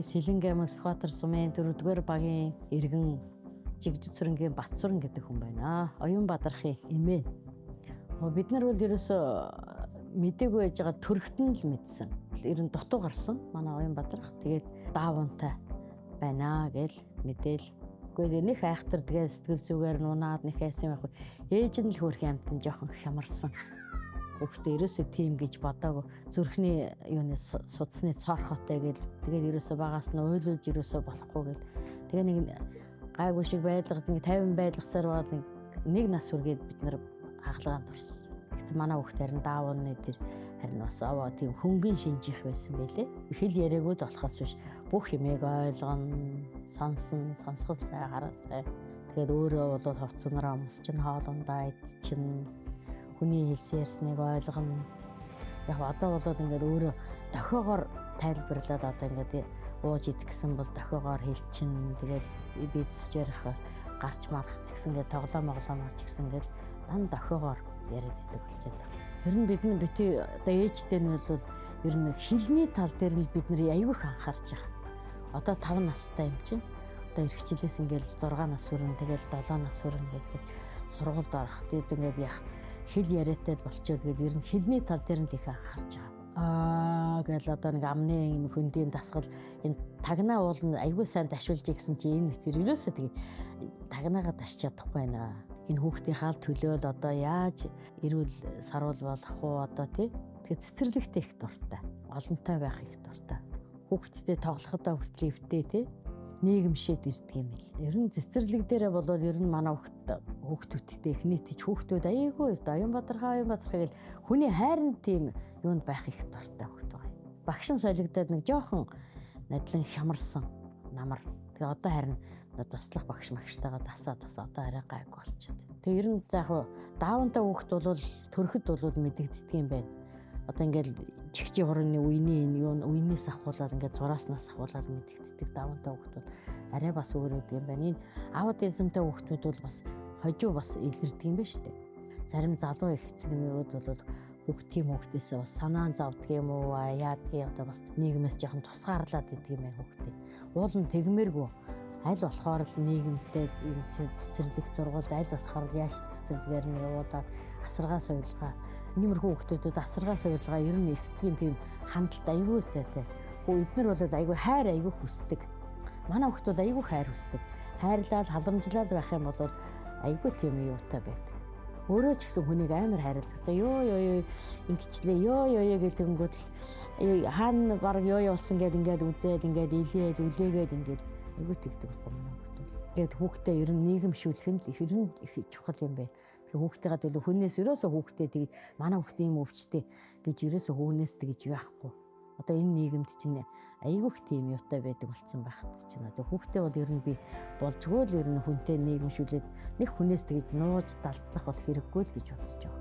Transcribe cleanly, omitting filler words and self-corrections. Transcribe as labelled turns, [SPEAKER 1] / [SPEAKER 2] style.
[SPEAKER 1] Сэлэнгэ Сүхбаатар сумын 4-р багийн иргэн Жигжиг Сүрэнгийн Батсүрэн гэдэг хүн байна. Оюун Бадархын эмээ. Бид нар бол ерөөсөө мдээгүй байж байгаа төрхтөн л мэдсэн. Ер нь дутуу гарсан манай Оюун Бадарх. Тэгээд даавунтай байна гэж мэдээл. Гэхдээ нэг айхтар тэгээд сэтгэл зүгээр нунаад нэг хайсан байх. Ээж нь л хөрх амтан жоохон хямарсан. Гэхдээ ерөөсөө тийм гэж бодоагүй. Зүрхний юуны судасны цоорхотой гэж тэгээд ерөөсөө багаас нь уйлуулж ерөөсөө болохгүй гэж. Тэгээ нэг гайгүй шиг байдлахад нэг 50 байлгасаар байгаа нэг нас үргээд бид нар хагалгаанд орсон. Гэхдээ манай хүүхд харин даавны дээр харин бас аваа тийм хөнгөн шинжих байсан байлээ. Хэл яриагуд болохоос биш бүх юмыг ойлгоно, сонсгол сайн хараа сайн. Тэгээд өөрөө бол ховцонороо өмсч н хоолундаа идчин хүний хэлсэн ярьсныг ойлгоно. Яг одоо бол ингээд өөрөө дохиогоор тайлбарлаад одоо ингээд ууж идэх гэсэн бол дохиогоор хэлчин. Тэгээд бизнес ярих гарч марах гэсэн ингээд тоглоом ч гэсэн ингээд дан дохиогоор яриад идэг болчиход байна. Ер нь бид бити одоо ээжтэй нь бол ер нь хэлний тал дээр нь бид нар аягүй их анхаарч байгаа. Одоо 5 настай юм чинь. Одоо эх хичээлээс ингээд 6 нас хүрэн тэгээд 7 нас хүрэн гэдэг сургуульд орох. Тэгээд ингээд яг хэл яриатай болчиход гээд ер нь хэлний тал дээр нь их анхаарч байгаа. Гэл одоо нэг амны энэ хөндийн дасгал энэ тагнаа уулна аягүй сайн дашуулж гэсэн чи энэ үтэр ерөөсөө тэгээд тагнаагаа дашч чадахгүй байна. Энэ хүүхдийнхаа төлөөл одоо яаж эрүүл саруул болох уу одоо тий. Тэгээд цэцэрлэгтэй их дуртай. Олонтой байх их дуртай. Хүүхдтэй тоглоходоо хүртэл өвдөө тий. Нийгэмшээд ирдэг юм бэл. Ер нь цэцэрлэг дээрээ болоод ер нь манай хүүхдүүдтэй их нийтж хүүхдүүд аяйгүй Оюун Бадархаа гэл хүний хайрын тийм юунд байх их дуртай хүүхд байгаа юм. Багш нь солигдоод нэг жоохон надлан хямарсан намар. Тэгээ одоо харин туслах багш магштайгаа дасаад бас одоо арай гайгүй болчиход. Тэгээ ер нь за яг даавантай хүүхд бол төрөхөд болоод мэдэгддэг юм байна. Одоо ингээл чихчи хурны үений энэ юу үенээс ахуулаад ингээд зурааснаас ахуулаад мэдэгддэг даавантай хүүхд бол арай бас өөр юм байна. Энэ аутизмтай хүүхдүүд бол бас хожуу бас илэрдэг юм байна шүү дээ. Зарим залуу их эцэгнүүд бол хүүхдээсээ бас санаан зовдөг юм уу яадгийг одоо бас нийгмээс жоохон тусгаарлаад идэг юм байна хүүхдээ. Уул нь тэгмээргүй аль болохоор л нийгэмтэй энэ цэцэрлэг сургуульд аль болохоор яаж цэцэрлэгээр нь явуулаад асаргаа сувилгаа нэмэрхүү хүүхдүүдэд асаргаа сувилгаа ер нь их эцгийн тийм хандлт аягүй сайтай. Эднэр бол аягүй хайр аягүй хүсдэг. Манай хүүхд бол аягүй хайр хүсдэг. Хайрлал халамжлал байх юм бол аягүй тийм юутай байдаг. Өөрөө ч гэсэн хүнийг амар хайрладаг. За ёо ингэчлээ ёо гэдэг нь хаана баг ёо болсон ингээд үзээд ингээд илээд үлээгээд ингээд аягүй тэгдэг байхгүй манай хүүхд бол. Тэгээд хүүхдээ ер нь нийгэмшүүлэх нь их чухал юм байна. Тэгэхээр хүүхдтэйгээ төлөө хүнээс ерөөсөө хүүхдээ тэгээд манай хүүхдээ юм өвчтэй гэж ерөөсөө хүнээс тэгж яахгүй. Одоо энэ нийгэмд чинь аягүй их тийм юутай байдаг болцсон байхад чинь одоо хүүхдээ бол ер нь би болжгүй л ер нь хүнтэй нийгэмшүүлээд нэг хүнээс тэгж нууж далдлах бол хэрэггүй л гэж бодож байгаа.